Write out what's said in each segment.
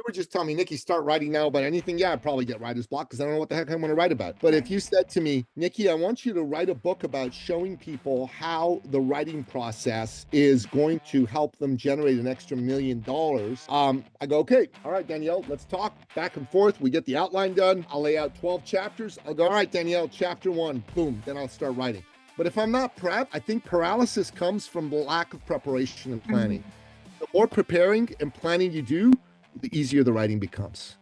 were just telling me, Nikki, start writing now about anything, yeah, I'd probably get writer's block because I don't know what the heck I'm going to write about. But if you said to me, Nikki, I want you to write a book about showing people how the writing process is going to help them generate an extra $1 million, I go, okay, all right, Danielle, let's talk back and forth. We get the outline done. I'll lay out 12 chapters. I'll go, all right, Danielle, chapter 1, boom, then I'll start writing. But if I'm not prepped, I think paralysis comes from the lack of preparation and planning. The more preparing and planning you do, the easier the writing becomes.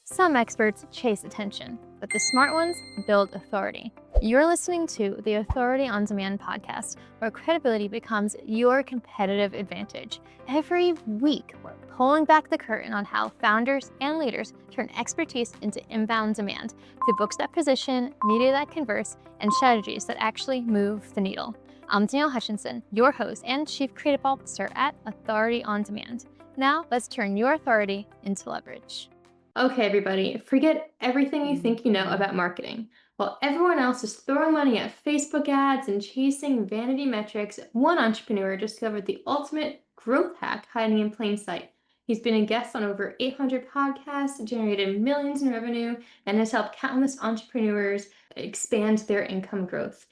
Some experts chase attention, but the smart ones build authority. You're listening to the Authority on Demand podcast, where credibility becomes your competitive advantage. Every week, we're pulling back the curtain on how founders and leaders turn expertise into inbound demand through books that position, media that converse, and strategies that actually move the needle. I'm Danielle Hutchinson, your host and Chief Creative Officer at Authority on Demand. Now, let's turn your authority into leverage. Okay, everybody, forget everything you think you know about marketing. While everyone else is throwing money at Facebook ads and chasing vanity metrics, one entrepreneur discovered the ultimate growth hack hiding in plain sight. He's been a guest on over 800 podcasts, generated millions in revenue, and has helped countless entrepreneurs expand their income growth.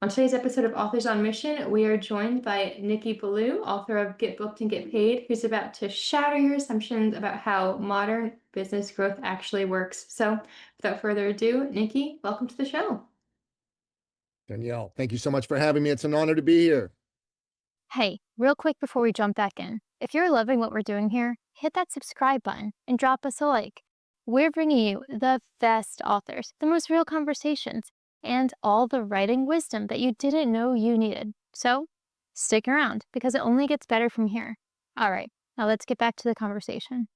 On today's episode of Authors on Mission, we are joined by Nicky Billou, author of Get Booked and Get Paid, who's about to shatter your assumptions about how modern business growth actually works. So without further ado, Nicky, welcome to the show. Danielle, thank you so much for having me. It's an honor to be here. Hey, real quick before we jump back in, if you're loving what we're doing here, hit that subscribe button and drop us a like. We're bringing you the best authors, the most real conversations, and all the writing wisdom that you didn't know you needed. So stick around because it only gets better from here. All right, now let's get back to the conversation.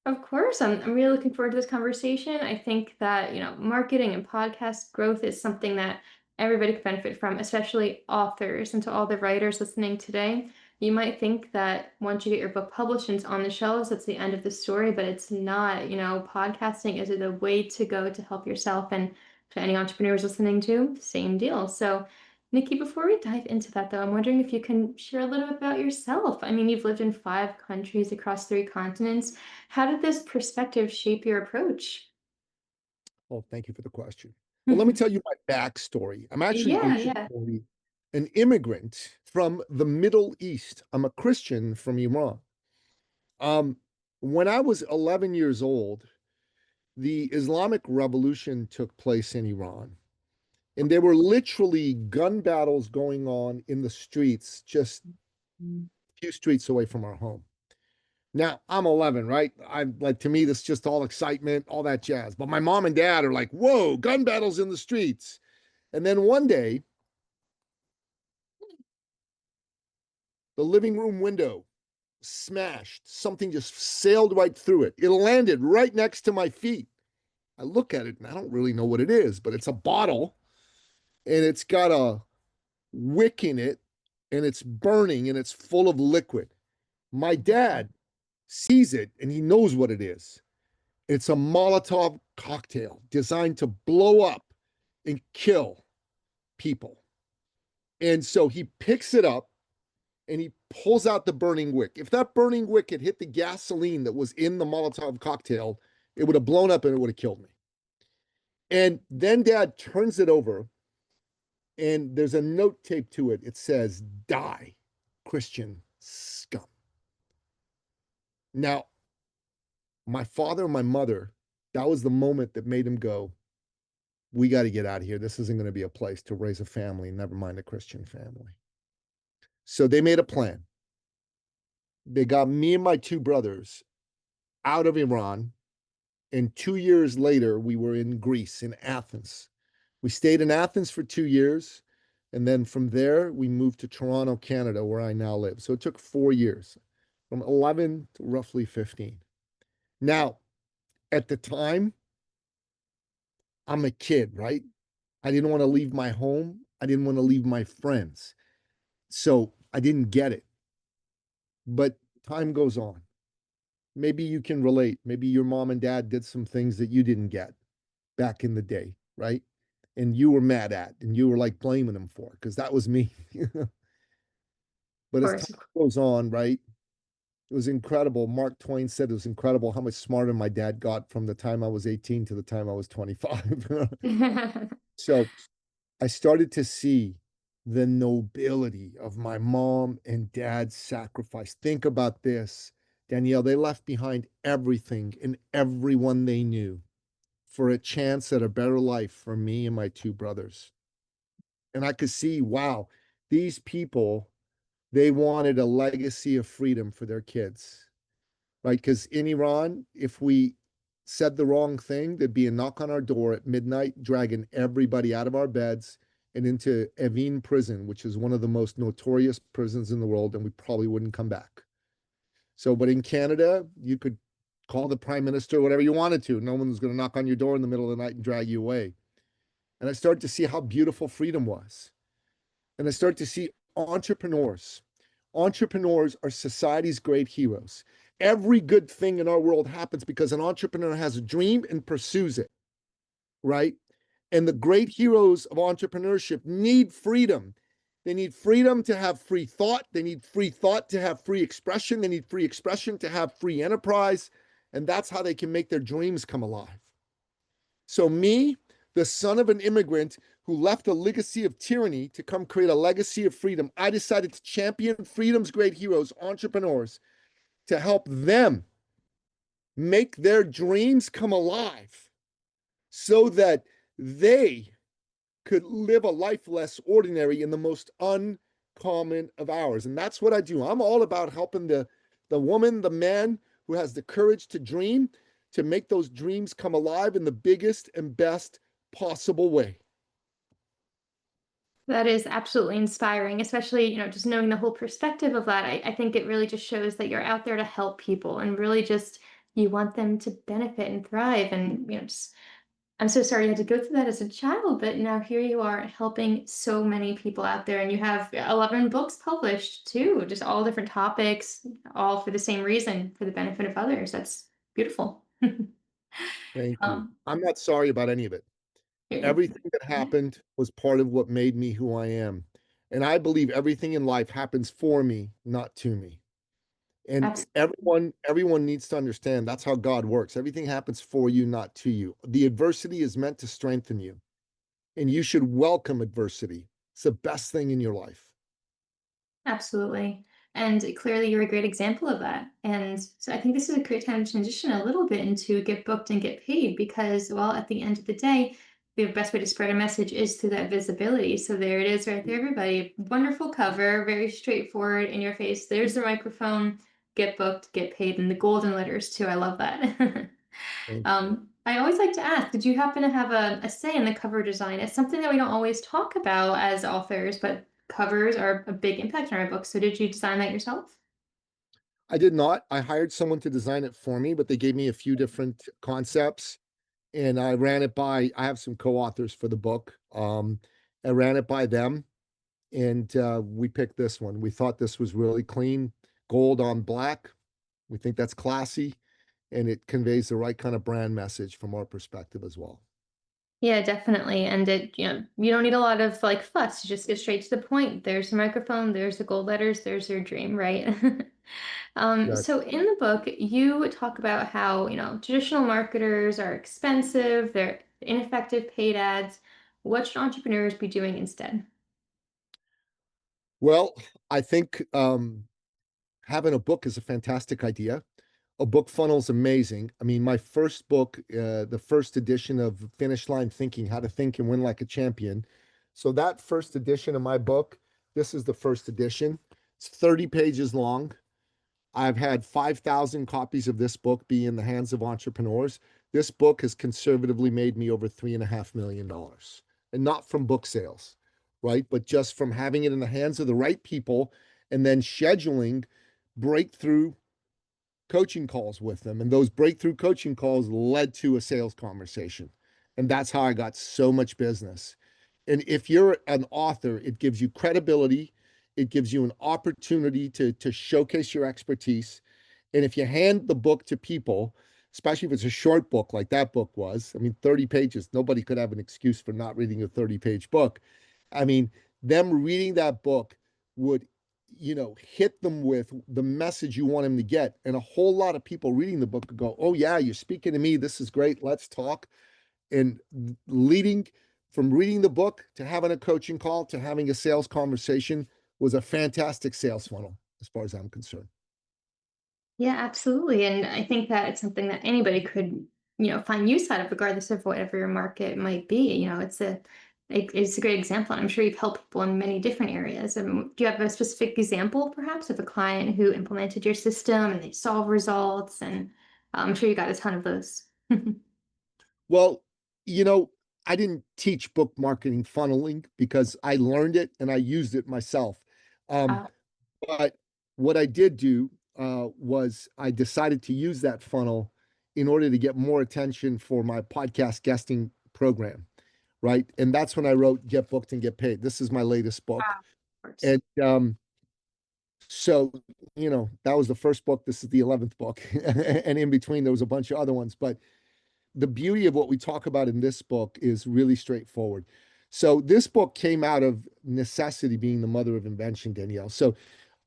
Of course, I'm really looking forward to this conversation. I think that, marketing and podcast growth is something that everybody could benefit from, especially authors. And to all the writers listening today, you might think that once you get your book published and it's on the shelves, that's the end of the story, but it's not. Podcasting is the way to go to help yourself. And to any entrepreneurs listening to, same deal. So, Nicky, before we dive into that, though, I'm wondering if you can share a little bit about yourself. I mean, you've lived in 5 countries across 3 continents. How did this perspective shape your approach? Well, thank you for the question. Well, let me tell you my backstory. I'm actually Yeah. an immigrant from the Middle East. I'm a Christian from Iran. When I was 11 years old, the Islamic Revolution took place in Iran. And there were literally gun battles going on in the streets, just a few streets away from our home. Now, I'm 11, right? I'm like, to me, this is just all excitement, all that jazz. But my mom and dad are like, whoa, gun battles in the streets. And then one day, the living room window smashed. Something just sailed right through it. It landed right next to my feet. I look at it and I don't really know what it is, but it's a bottle and it's got a wick in it and it's burning and it's full of liquid. My dad sees it and he knows what it is. It's a Molotov cocktail designed to blow up and kill people. And so he picks it up and he pulls out the burning wick. If that burning wick had hit the gasoline that was in the Molotov cocktail, it would have blown up and it would have killed me. And then dad turns it over and there's a note taped to it. It says, "Die, Christian scum." Now, my father and my mother, that was the moment that made him go, we got to get out of here. This isn't going to be a place to raise a family, never mind a Christian family. So they made a plan. They got me and my 2 brothers out of Iran. And 2 years later, we were in Greece, in Athens. We stayed in Athens for 2 years. And then from there, we moved to Toronto, Canada, where I now live. So it took 4 years, from 11 to roughly 15. Now, at the time, I'm a kid, right? I didn't want to leave my home. I didn't want to leave my friends. So I didn't get it. But time goes on. Maybe you can relate. Maybe your mom and dad did some things that you didn't get back in the day, right? And you were mad at, and you were like blaming them for, because that was me. Of But as time course. goes on, right, it was incredible. Mark Twain said it was incredible how much smarter my dad got from the time I was 18 to the time I was 25. So I started to see the nobility of my mom and dad's sacrifice. Think about this, Danielle. They left behind everything and everyone they knew for a chance at a better life for me and my two brothers. And I could see, wow, these people, they wanted a legacy of freedom for their kids, right? Because in Iran, if we said the wrong thing, there'd be a knock on our door at midnight, dragging everybody out of our beds and into Evin prison, which is one of the most notorious prisons in the world, and we probably wouldn't come back. So, but in Canada, you could call the prime minister whatever you wanted to. No one was going to knock on your door in the middle of the night and drag you away. And I started to see how beautiful freedom was. And I started to see entrepreneurs. Entrepreneurs are society's great heroes. Every good thing in our world happens because an entrepreneur has a dream and pursues it, right? And the great heroes of entrepreneurship need freedom. They need freedom to have free thought. They need free thought to have free expression. They need free expression to have free enterprise. And that's how they can make their dreams come alive. So, me, the son of an immigrant who left a legacy of tyranny to come create a legacy of freedom, I decided to champion freedom's great heroes, entrepreneurs, to help them make their dreams come alive so that they could live a life less ordinary in the most uncommon of hours. And that's what I do. I'm all about helping the woman, the man who has the courage to dream, to make those dreams come alive in the biggest and best possible way. That is absolutely inspiring, especially, just knowing the whole perspective of that. I think it really just shows that you're out there to help people and really just you want them to benefit and thrive. And, just I'm so sorry you had to go through that as a child, but now here you are helping so many people out there. And you have 11 books published too, just all different topics, all for the same reason, for the benefit of others. That's beautiful. Thank you. um, I'm not sorry about any of it. yeah, Everything that happened was part of what made me who I am. And I believe everything in life happens for me, not to me. And absolutely. everyone needs to understand that's how God works. Everything happens for you, not to you. The adversity is meant to strengthen you, and you should welcome adversity. It's the best thing in your life. Absolutely. And clearly, you're a great example of that. And so I think this is a great time to transition a little bit into get booked and get paid because, well, at the end of the day, the best way to spread a message is through that visibility. So there it is right there, everybody. Wonderful cover, very straightforward in your face. There's the microphone. Get booked, get paid, and the golden letters too. I love that. Thank you. I always like to ask, did you happen to have a say in the cover design? It's something that we don't always talk about as authors, but covers are a big impact on our books. So did you design that yourself? I did not. I hired someone to design it for me, but they gave me a few different concepts and I ran it by, I have some co-authors for the book. I ran it by them and we picked this one. We thought this was really clean, gold on black. We think that's classy and it conveys the right kind of brand message from our perspective as well. Yeah, definitely. And you don't need a lot of like fuss. You just get straight to the point. There's the microphone, there's the gold letters, there's your dream, right? Yeah. So in the book, you talk about how, traditional marketers are expensive, they're ineffective paid ads. What should entrepreneurs be doing instead? Well, I think having a book is a fantastic idea. A book funnel is amazing. I mean, my first book, the first edition of Finish Line Thinking, How to Think and Win Like a Champion. So that first edition of my book, this is the first edition. It's 30 pages long. I've had 5,000 copies of this book be in the hands of entrepreneurs. This book has conservatively made me over $3.5 million. And not from book sales, right? But just from having it in the hands of the right people and then scheduling breakthrough coaching calls with them. And those breakthrough coaching calls led to a sales conversation. And that's how I got so much business. And if you're an author, it gives you credibility, it gives you an opportunity to showcase your expertise. And if you hand the book to people, especially if it's a short book like that book was, I mean, 30 pages, nobody could have an excuse for not reading a 30-page book. I mean, them reading that book would hit them with the message you want them to get. And a whole lot of people reading the book go, oh, yeah, you're speaking to me. This is great. Let's talk. And leading from reading the book to having a coaching call to having a sales conversation was a fantastic sales funnel, as far as I'm concerned. Yeah, absolutely. And I think that it's something that anybody could, find use out of, regardless of whatever your market might be. It's a great example. And I'm sure you've helped people in many different areas. Do you have a specific example, perhaps, of a client who implemented your system and they saw results? And I'm sure you got a ton of those. Well, you know, I didn't teach book marketing funneling because I learned it and I used it myself. Um, Uh, but what I did do was I decided to use that funnel in order to get more attention for my podcast guesting program, right? And that's when I wrote Get Booked and Get Paid. This is my latest book. of course. And so, that was the first book. This is the 11th book. And in between, there was a bunch of other ones. But the beauty of what we talk about in this book is really straightforward. So this book came out of necessity being the mother of invention, Danielle. So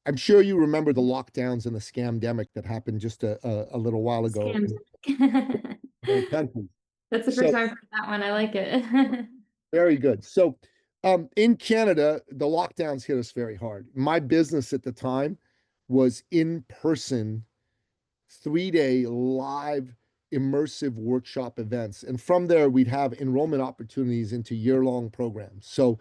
I'm sure you remember the lockdowns and the scamdemic that happened just a little while ago Scams. in the country. That's the first So time I've heard that one. I like it. very good. So in Canada, the lockdowns hit us very hard. My business at the time was in person 3-day live immersive workshop events. And from there, we'd have enrollment opportunities into year-long programs. So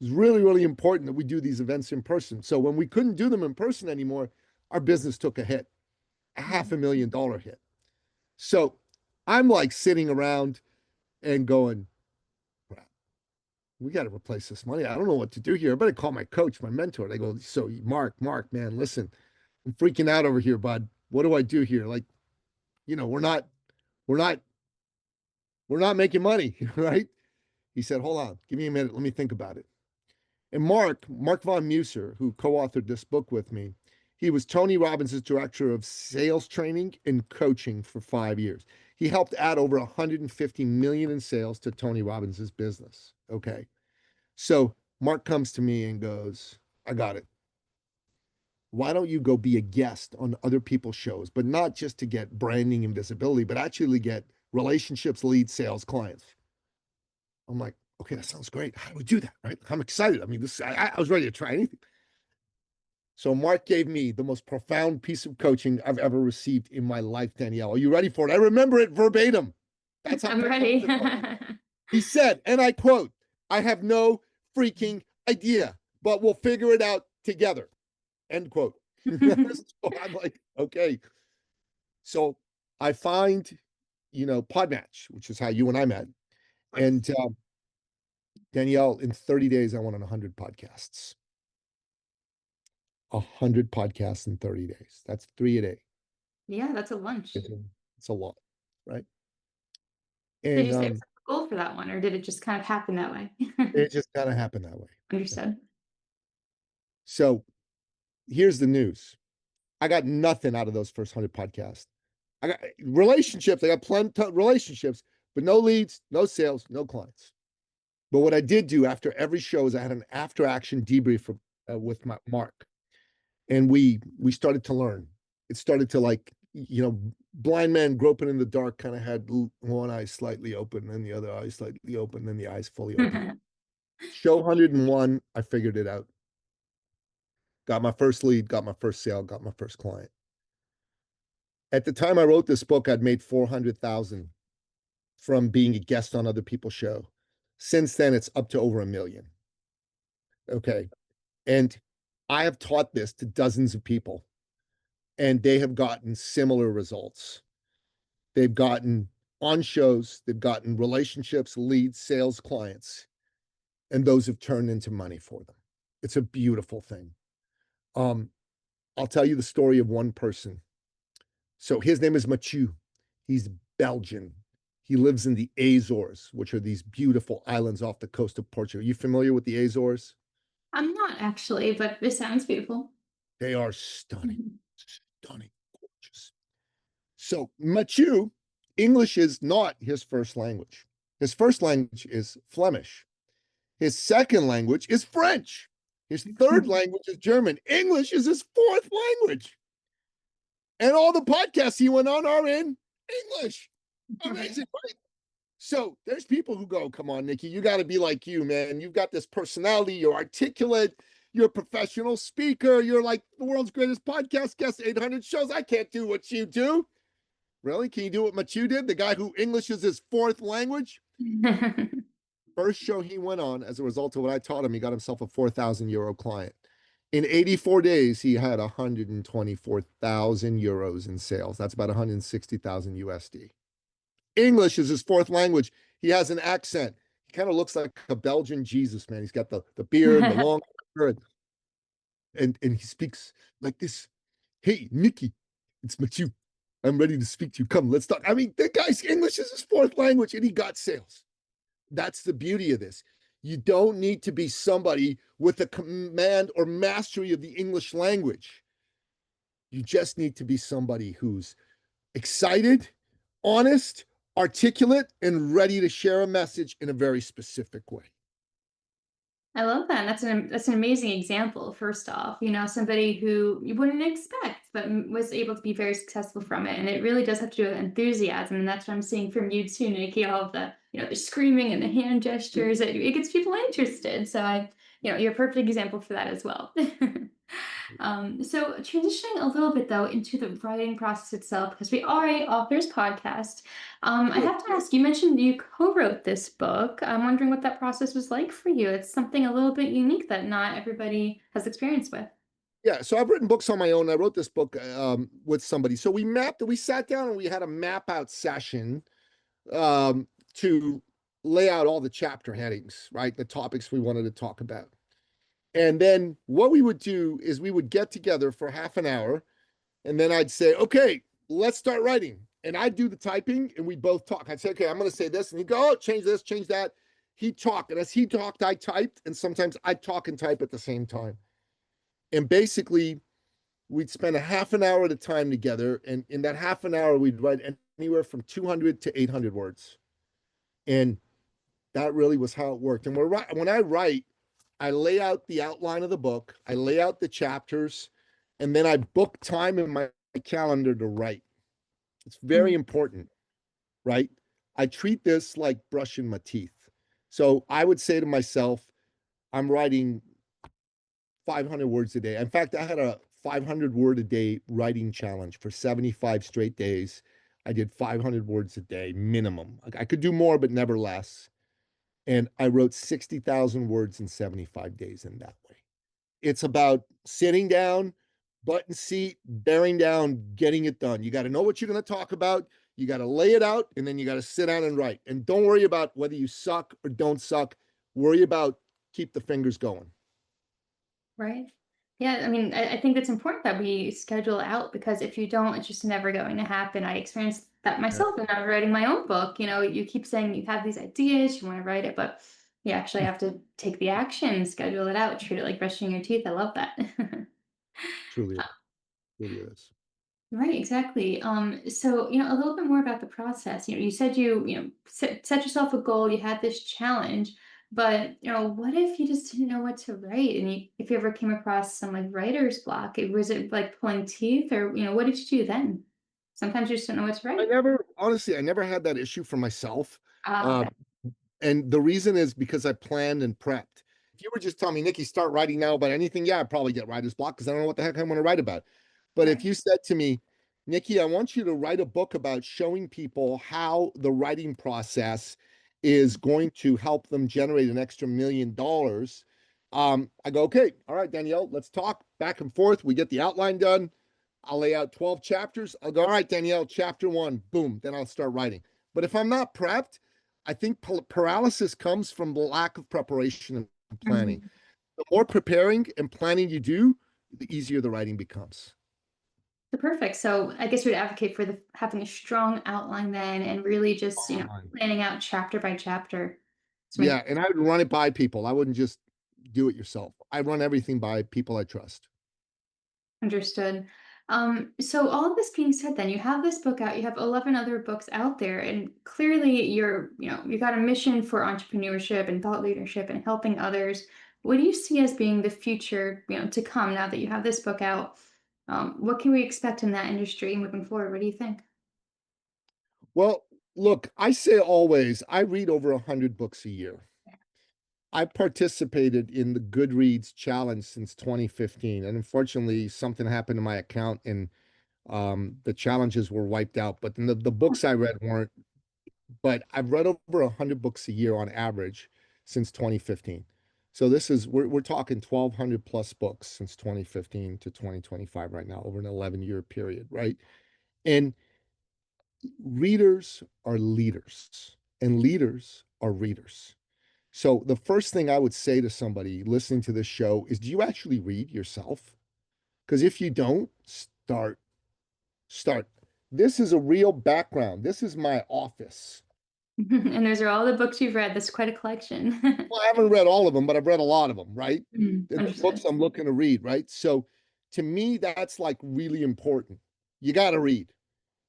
it's really, really important that we do these events in person. So when we couldn't do them in person anymore, our business took a hit, a $500,000 hit. So I'm like sitting around and going, "Crap, we got to replace this money. I don't know what to do here. I better call my coach, my mentor." They go, "So Mark, man, listen, I'm freaking out over here, bud. What do I do here? Like, we're not we're not we're not making money." Right? He said, "Hold on, give me a minute, let me think about it." And Mark von Muser, who co-authored this book with me, he was Tony Robbins' director of sales training and coaching for 5 years. He helped add over 150 million in sales to Tony Robbins' business. Okay. So Mark comes to me and goes, "I got it. Why don't you go be a guest on other people's shows, but not just to get branding and visibility, but actually get relationships, lead, sales, clients?" I'm like, "Okay, that sounds great. How do we do that?" Right? I'm excited. I mean, I was ready to try anything. So Mark gave me the most profound piece of coaching I've ever received in my life, Danielle. Are you ready for it? I remember it verbatim. That's how I'm profound ready. it was. He said, and I quote, "I have no freaking idea, but we'll figure it out together." End quote. So I'm like, okay. So I find, Podmatch, which is how you and I met. And Danielle, in 30 days, I went on 100 podcasts. 100 podcasts in 30 days. That's 3 a day. Yeah, that's a lunch. It's a lot, right? Did And you set a goal for that one, or did it just kind of happen that way? it just kind of happened that way. Yeah. Understood. So here's the news. I got nothing out of those first 100 podcasts. I got relationships. I got plenty of relationships, but no leads, no sales, no clients. But what I did do after every show is I had an after action debrief with my Mark, and we started to learn. It started to, like, blind man groping in the dark, kind of had one eye slightly open and the other eye slightly open, then the eyes fully open. Show 101, I figured it out. Got my first lead, got my first sale, got my first client. At the time I wrote this book, I'd made 400,000 from being a guest on other people's show. Since then, it's up to over 1 million. Okay. And I have taught this to dozens of people, and they have gotten similar results. They've gotten on shows, they've gotten relationships, leads, sales, clients, and those have turned into money for them. It's a beautiful thing. Um, I'll tell you the story of one person. So his name is Mathieu. He's Belgian. He lives in the Azores, which are these beautiful islands off the coast of Portugal. Are you familiar with the Azores? I'm not actually, but this sounds beautiful. They are stunning, stunning, gorgeous. So Mathieu, English is not his first language. His first language is Flemish. His second language is French. His third language is German. English is his fourth language. And all the podcasts he went on are in English. Right. Amazing, right? So there's people who go, come on, Nicky, you got to be like you, man. You've got this personality. You're articulate. You're a professional speaker. You're like the world's greatest podcast guest, 800 shows. I can't do what you do. Really? Can you do what Machu did? The guy who English is his fourth language? First show he went on, as a result of what I taught him, he got himself a 4,000 euro client. In 84 days, he had 124,000 euros in sales. That's about 160,000 USD. English is his fourth language. He has an accent. He kind of looks like a Belgian Jesus, man. He's got the beard, the long hair, and he speaks like this. Hey, Nicky, it's Machu. I'm ready to speak to you. Come, let's talk. I mean, the guy's English is his fourth language, and he got sales. That's the beauty of this. You don't need to be somebody with a command or mastery of the English language. You just need to be somebody who's excited, honest, articulate, and ready to share a message in a very specific way. I love that. That's an amazing example. First off, somebody who you wouldn't expect, but was able to be very successful from it. And it really does have to do with enthusiasm, and that's what I'm seeing from you too, Nikki. All of the the screaming and the hand gestures. It gets people interested. So you're a perfect example for that as well. So transitioning a little bit though into the writing process itself, because we are a author's podcast. I Sure. have to ask, you mentioned you co-wrote this book. I'm wondering what that process was like for you. It's something a little bit unique that not everybody has experience with. Yeah, so I've written books on my own. I wrote this book with somebody. So we sat down and we had a map out session to lay out all the chapter headings, right? The topics we wanted to talk about. And then what we would do is we would get together for half an hour, and then I'd say, okay, let's start writing. And I'd do the typing and we'd both talk. I'd say, okay, I'm going to say this. And he'd go, oh, change this, change that. He'd talk. And as he talked, I typed. And sometimes I'd talk and type at the same time. And basically, we'd spend a half an hour at a time together. And in that half an hour, we'd write anywhere from 200 to 800 words. And that really was how it worked. And when I write, I lay out the outline of the book, I lay out the chapters, and then I book time in my calendar to write. It's very important, right? I treat this like brushing my teeth. So I would say to myself, I'm writing 500 words a day. In fact, I had a 500 word a day writing challenge for 75 straight days. I did 500 words a day minimum. I could do more, but never less. And I wrote 60,000 words in 75 days in that way. It's about sitting down, button seat, bearing down, getting it done. You got to know what you're going to talk about. You got to lay it out, and then you got to sit down and write. And don't worry about whether you suck or don't suck. Worry about keep the fingers going. Right. Yeah, I mean, I think it's important that we schedule out, because if you don't, it's just never going to happen. I experienced that Yeah, myself when I was writing my own book. You keep saying you have these ideas, you want to write it, but you actually have to take the action, schedule it out, treat it like brushing your teeth. I love that. truly, truly is. Right, exactly. So, a little bit more about the process. You said set yourself a goal, you had this challenge, but what if you just didn't know what to write? And if you ever came across some like writer's block, was it like pulling teeth, or what did you do then? Sometimes you just don't know what to write. I never had that issue for myself. Ah, Uh, okay. And the reason is because I planned and prepped. If you were just telling me, Nikki, start writing now about anything, yeah, I'd probably get writer's block because I don't know what the heck I want to write about. But if Right. you said to me, Nikki, I want you to write a book about showing people how the writing process is going to help them generate an extra $1 million. I go, okay, all right, Danielle, let's talk back and forth. We get the outline done. I'll lay out 12 chapters. I'll go, all right, Danielle, chapter one, boom, then I'll start writing. But if I'm not prepped, I think paralysis comes from the lack of preparation and planning. Mhm. The more preparing and planning you do, the easier the writing becomes. Perfect. So I guess you would advocate for having a strong outline then, and really just Fine. planning out chapter by chapter. So Yeah, and I would run it by people. I wouldn't just do it yourself. I run everything by people I trust. Understood. So all of this being said, then you have this book out, you have 11 other books out there, and clearly you got a mission for entrepreneurship and thought leadership and helping others. What do you see as being the future, to come now that you have this book out? What can we expect in that industry moving forward? What do you think? Well, look, I say always, I read over 100 books a year. I participated in the Goodreads challenge since 2015, and unfortunately, something happened to my account and the challenges were wiped out. But the books I read weren't. But I've read over 100 books a year on average since 2015. So this is we're talking 1,200 plus books since 2015 to 2025 right now, over an 11-year period, right? And readers are leaders, and leaders are readers. So the first thing I would say to somebody listening to this show is, do you actually read yourself? Because if you don't, start. This is a real background. This is my office. And those are all the books you've read. That's quite a collection. Well, I haven't read all of them, but I've read a lot of them, right? The books Understood. I'm looking to read, right? So to me, that's like really important. You got to read.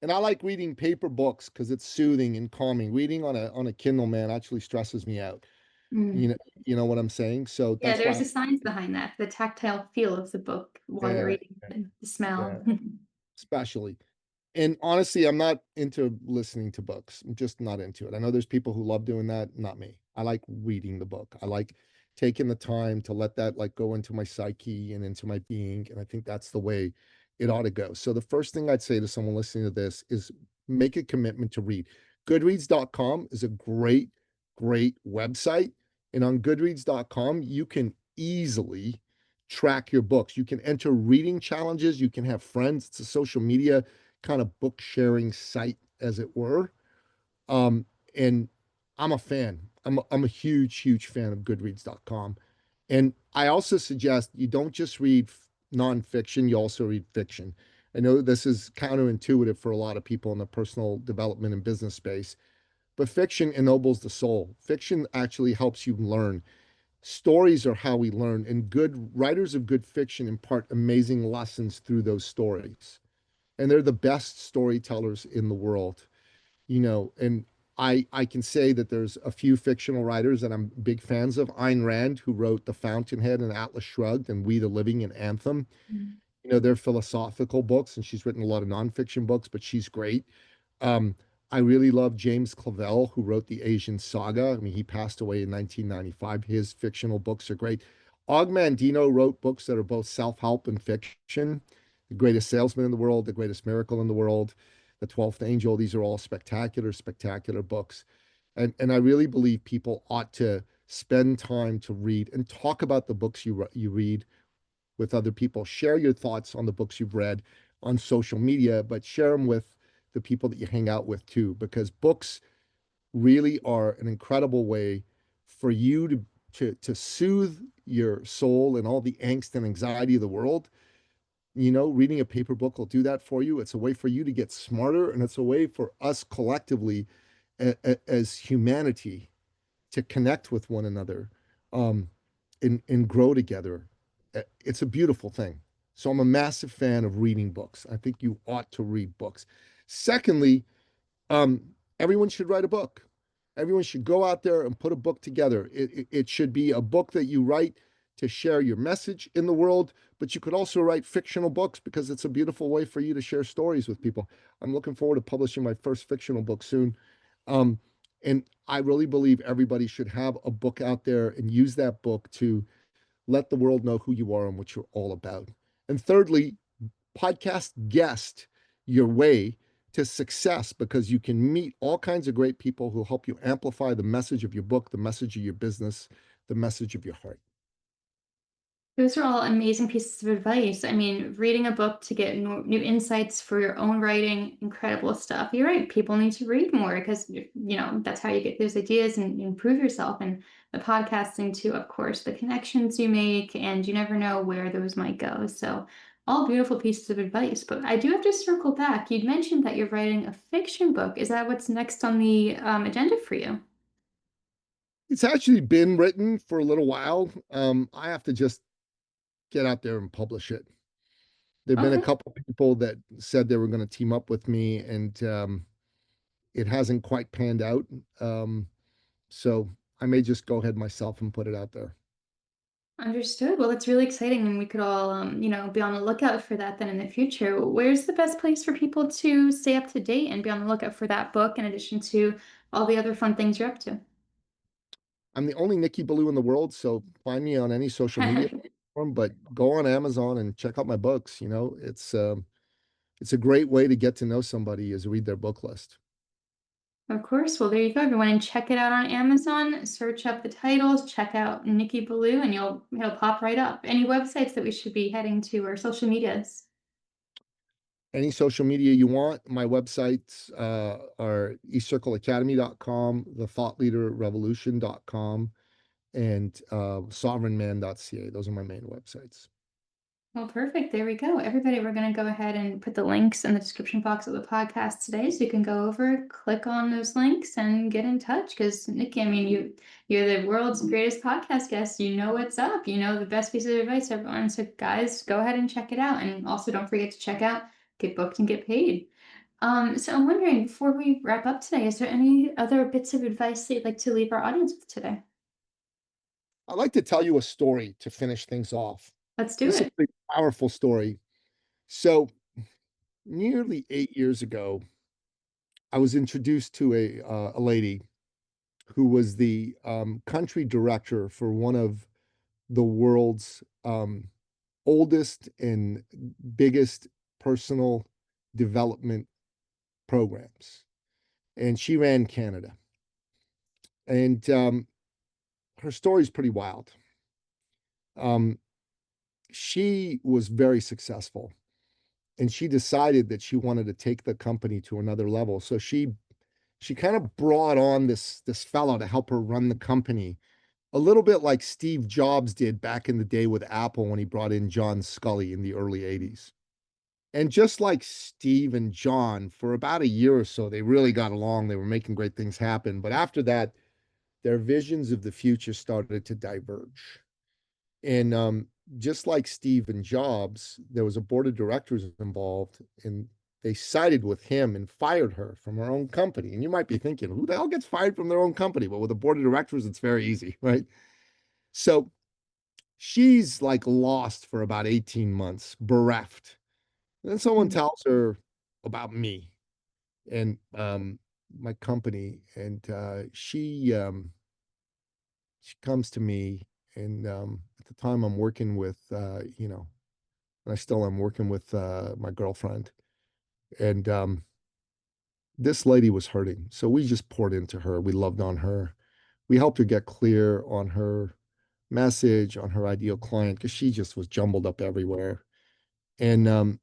And I like reading paper books because it's soothing and calming. Reading on a Kindle, man, actually stresses me out. You Mm. know, you know what I'm saying? So Yeah, that's there's why, a science behind that, the tactile feel of the book while you're yeah, reading it, the smell. yeah, especially. And honestly, I'm not into listening to books. I'm just not into it. I know there's people who love doing that, not me. I like reading the book. I like taking the time to let that like go into my psyche and into my being. And I think that's the way it ought to go. So the first thing I'd say to someone listening to this is make a commitment to read. Goodreads.com is a great website. And on goodreads.com, you can easily track your books. You can enter reading challenges. You can have friends. It's a social media kind of book sharing site, as it were. Um, and I'm a fan. I'm a huge fan of Goodreads.com. And I also suggest you don't just read nonfiction, you also read fiction. I know this is counterintuitive for a lot of people in the personal development and business space, but fiction ennobles the soul. Fiction actually helps you learn. Stories are how we learn, and good writers of good fiction impart amazing lessons through those stories, and they're the best storytellers in the world, and I can say that there's a few fictional writers that I'm big fans of. Ayn Rand, who wrote The Fountainhead and Atlas Shrugged and We the Living and Anthem. Mm. They're philosophical books, and she's written a lot of nonfiction books, but she's great. Um, I really love James Clavell, who wrote the Asian Saga. I mean, he passed away in 1995. His fictional books are great. Og Mandino wrote books that are both self-help and fiction. The Greatest Salesman in the World, The Greatest Miracle in the World, The 12th Angel. These are all spectacular books. And I really believe people ought to spend time to read and talk about the books you read with other people. Share your thoughts on the books you've read on social media, but share them with the people that you hang out with too, because books really are an incredible way for you to soothe your soul and all the angst and anxiety of the world. Reading a paper book will do that for you. It's a way for you to get smarter, and it's a way for us collectively as humanity to connect with one another, um, and grow together. It's a beautiful thing. So I'm a massive fan of reading books. I think you ought to read books. Secondly, um, everyone should write a book. Everyone should go out there and put a book together. It should be a book that you write to share your message in the world, but you could also write fictional books because it's a beautiful way for you to share stories with people. I'm looking forward to publishing my first fictional book soon. Um, and I really believe everybody should have a book out there and use that book to let the world know who you are and what you're all about. And thirdly, podcast guest your way to success, because you can meet all kinds of great people who help you amplify the message of your book, the message of your business, the message of your heart. Those are all amazing pieces of advice. I mean, reading a book to get new insights for your own writing, incredible stuff. You're right. People need to read more because, that's how you get those ideas and improve yourself. And the podcasting, too, of course, the connections you make, and you never know where those might go. So, all beautiful pieces of advice. But I do have to circle back. You'd mentioned that you're writing a fiction book. Is that what's next on the agenda for you? It's actually been written for a little while. I have to just get out there and publish it. There've been a Okay. couple people that said they were going to team up with me, and it hasn't quite panned out. So I may just go ahead myself and put it out there. Understood. Well, that's really exciting, and we could all, be on the lookout for that then in the future. Where's the best place for people to stay up to date and be on the lookout for that book in addition to all the other fun things you're up to? I'm the only Nicky Billou in the world, so find me on any social media platform, but go on Amazon and check out my books. It's a great way to get to know somebody is read their book list. Of course. Well, there you go, everyone, and check it out on Amazon. Search up the titles, check out Nicky Billou, and he'll pop right up. Any websites that we should be heading to or social medias? Any social media you want, my websites are ecircleacademy.com, thethoughtleaderrevolution.com, and sovereignman.ca. Those are my main websites. Well, perfect. There we go. Everybody, we're going to go ahead and put the links in the description box of the podcast today, so you can go over, click on those links, and get in touch. Because Nikki, I mean, you're the world's greatest podcast guest. You know what's up. You know the best piece of advice, everyone. So, guys, go ahead and check it out, and also don't forget to check out Get Booked and Get Paid. So I'm wondering, before we wrap up today, is there any other bits of advice that you'd like to leave our audience with today? I'd like to tell you a story to finish things off. Let's do This is a it. pretty powerful story. So, nearly 8 years ago, I was introduced to a lady who was the country director for one of the world's oldest and biggest personal development programs. And she ran Canada. And her story is pretty wild. Um, she was very successful and she decided that she wanted to take the company to another level. So she kind of brought on this fellow to help her run the company, a little bit like Steve Jobs did back in the day with Apple when he brought in John Scully in the early 80s. And just like Steve and John, for about a year or so, they really got along. They were making great things happen. But after that, their visions of the future started to diverge. And just like Steve and Jobs, there was a board of directors involved, and they sided with him and fired her from her own company. And you might be thinking, who the hell gets fired from their own company? But with a board of directors, it's very easy, right? So she's like lost for about 18 months, bereft. And then someone Mm. tells her about me and my company, and she comes to me, and at the time I'm working with and I still am working with my girlfriend, and this lady was hurting, so we just poured into her. We loved on her. We helped her get clear on her message, on her ideal client, because she just was jumbled up everywhere. And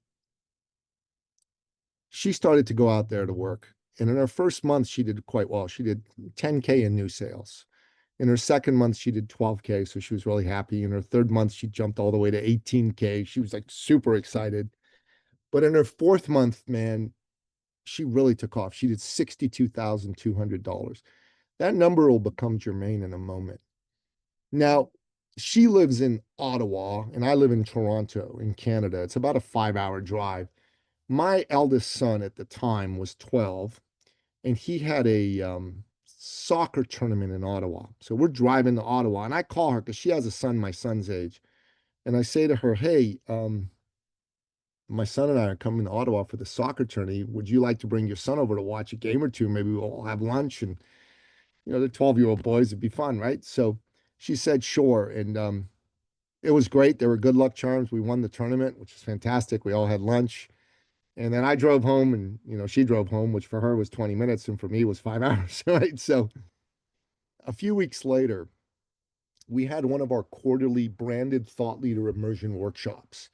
she started to go out there to work. And in her first month, she did quite well. She did 10K in new sales. In her second month, she did 12K. So she was really happy. In her third month, she jumped all the way to 18K. She was like super excited. But in her fourth month, man, she really took off. She did $62,200. That number will become germane in a moment. Now, she lives in Ottawa, and I live in Toronto in Canada. It's about a 5 hour drive. My eldest son at the time was 12, and he had a soccer tournament in Ottawa. So we're driving to Ottawa, and I call her because she has a son my son's age. And I say to her, hey, my son and I are coming to Ottawa for the soccer tourney. Would you like to bring your son over to watch a game or two? Maybe we'll all have lunch. And, the 12-year-old boys, it'd be fun, right? So she said, sure. And it was great. There were good luck charms. We won the tournament, which was fantastic. We all had lunch. And then I drove home, and she drove home, which for her was 20 minutes and for me was 5 hours, right? So a few weeks later, we had one of our quarterly branded thought leader immersion workshops.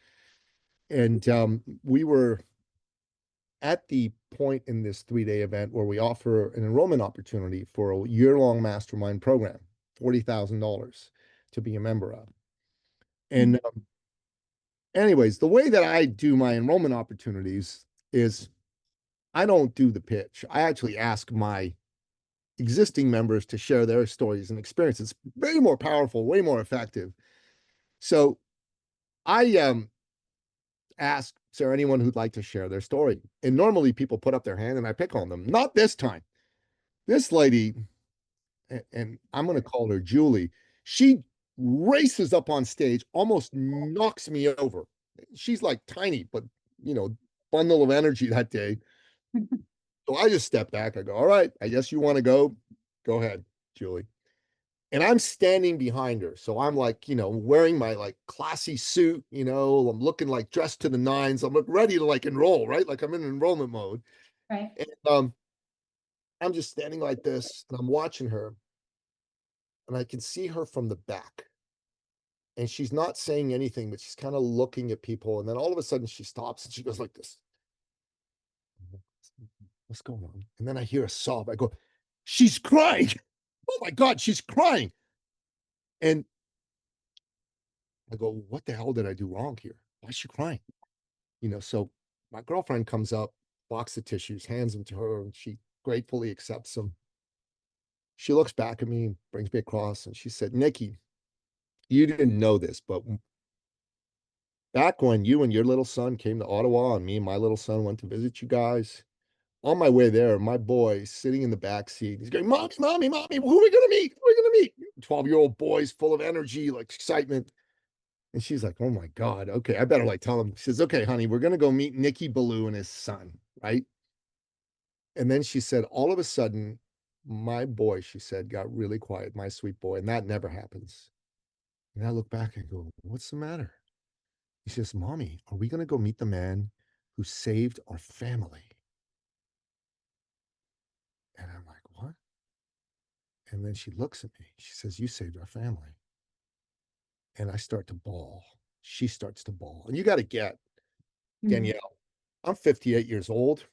And we were at the point in this 3-day event where we offer an enrollment opportunity for a year-long mastermind program, $40,000 to be a member of. And anyways, the way that I do my enrollment opportunities is I don't do the pitch. I actually ask my existing members to share their stories and experiences. Way more powerful, way more effective. So I ask, is there anyone who'd like to share their story? And normally people put up their hand and I pick on them. Not this time. This lady, and I'm going to call her Julie, she races up on stage, almost knocks me over. She's like tiny, but you know, bundle of energy that day. So I just step back. I go, all right, I guess you want to go. Go ahead, Julie. And I'm standing behind her. So I'm like, you know, wearing my like classy suit, you know, I'm looking like dressed to the nines. I'm like ready to like enroll, right? Like I'm in enrollment mode. Right. And I'm just standing like this and I'm watching her and I can see her from the back. And she's not saying anything, but she's kind of looking at people. And then all of a sudden she stops and she goes like this. What's going on? And then I hear a sob. I go, she's crying. Oh my God, she's crying. And I go, what the hell did I do wrong here? Why is she crying? You know, so my girlfriend comes up, box of tissues, hands them to her, and she gratefully accepts them. She looks back at me, brings me across, and she said, Nicky, you didn't know this, but back when you and your little son came to Ottawa and me and my little son went to visit you guys, on my way there, my boy sitting in the back seat, he's going, Mommy, Mommy, Mommy, who are we going to meet? Who are we going to meet? 12-year-old boys full of energy, like excitement. And she's like, oh my God, okay, I better like tell him. She says, okay, honey, we're going to go meet Nicky Billou and his son, right? And then she said, all of a sudden, my boy, she said, got really quiet, my sweet boy, and that never happens. And I look back and go, what's the matter? He says, Mommy, are we going to go meet the man who saved our family? And I'm like, what? And then she looks at me. She says, you saved our family. And I start to bawl. She starts to bawl. And you got to get, Mhm. Danielle, I'm 58 years old.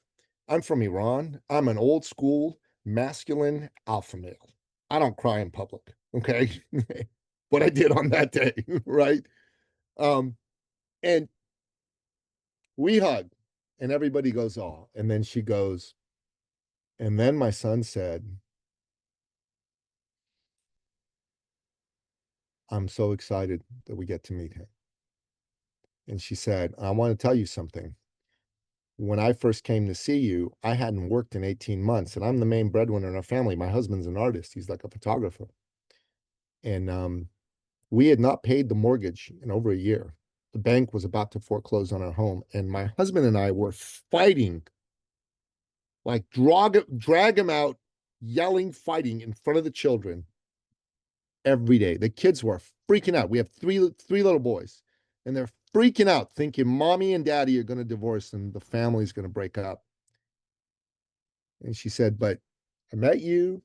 I'm from Iran. I'm an old school masculine alpha male. I don't cry in public. Okay. What I did on that day. Right. Um, and we hug and everybody goes, oh. And then she goes, and then my son said, I'm so excited that we get to meet him. And she said, I want to tell you something. When I first came to see you, I hadn't worked in 18 months and I'm the main breadwinner in our family. My husband's an artist. He's like a photographer. And we had not paid the mortgage in over a year. The bank was about to foreclose on our home. And my husband and I were fighting, like drag him out, yelling, fighting in front of the children every day. The kids were freaking out. We have three little boys, and they're freaking out, thinking mommy and daddy are going to divorce and the family's going to break up. And she said, but I met you.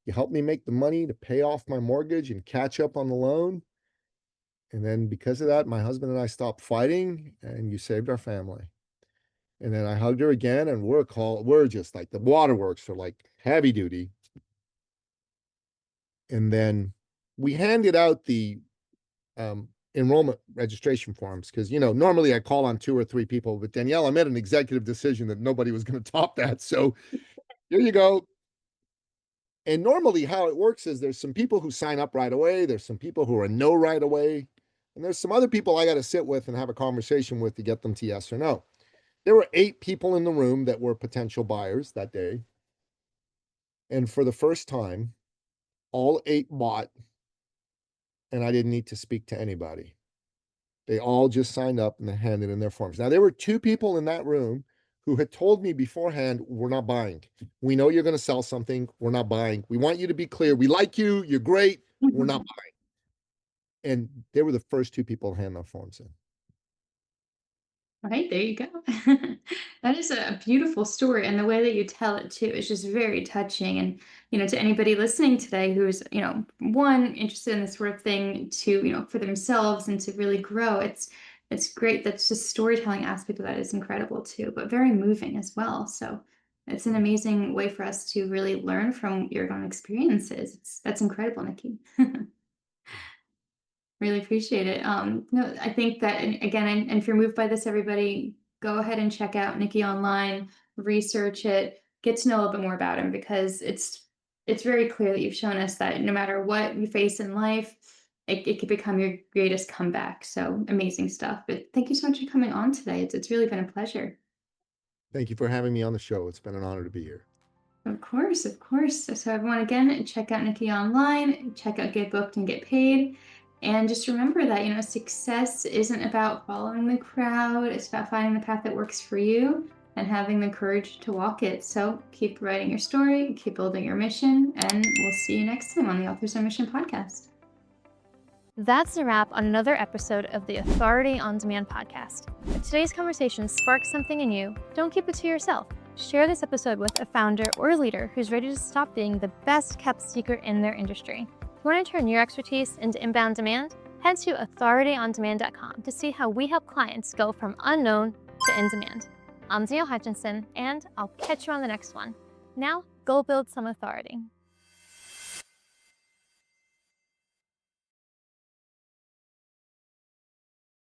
You helped me make the money to pay off my mortgage and catch up on the loan. And then because of that, my husband and I stopped fighting and you saved our family. And then I hugged her again and we're just like the waterworks are like heavy duty. And then we handed out the enrollment registration forms because you know normally I call on 2 or 3 people, but Danielle, I made an executive decision that nobody was going to top that. So here you go. And normally how it works is there's some people who sign up right away, there's some people who are no right away, and there's some other people I got to sit with and have a conversation with to get them to yes or no. There were 8 people in the room that were potential buyers that day. And for the first time, all 8 bought, and I didn't need to speak to anybody. They all just signed up and they handed in their forms. Now, there were 2 people in that room who had told me beforehand, we're not buying. We know you're going to sell something. We're not buying. We want you to be clear. We like you. You're great. We're not buying. And they were the first 2 people to hand their forms in. Right, there you go. That is a beautiful story, and the way that you tell it too is just very touching. And to anybody listening today who's one interested in this sort of thing, to for themselves and to really grow, it's great. That's just storytelling aspect of that is incredible too, but very moving as well. So it's an amazing way for us to really learn from your own experiences. That's incredible, Nikki. Really appreciate it. No, I think that, and again, and if you're moved by this, everybody, go ahead and check out Nikki online, research it, get to know a little bit more about him, because it's very clear that you've shown us that no matter what you face in life, it could become your greatest comeback. So amazing stuff. But thank you so much for coming on today. It's really been a pleasure. Thank you for having me on the show. It's been an honor to be here. Of course, of course. So everyone, again, check out Nikki online, check out Get Booked and Get Paid. And just remember that, success isn't about following the crowd. It's about finding the path that works for you and having the courage to walk it. So keep writing your story, keep building your mission, and we'll see you next time on the Authors on Mission podcast. That's a wrap on another episode of the Authority on Demand podcast. If today's conversation sparked something in you, don't keep it to yourself. Share this episode with a founder or leader who's ready to stop being the best kept secret in their industry. If you want to turn your expertise into inbound demand, head to authorityondemand.com to see how we help clients go from unknown to in demand. I'm Danielle Hutchinson, and I'll catch you on the next one. Now, go build some authority.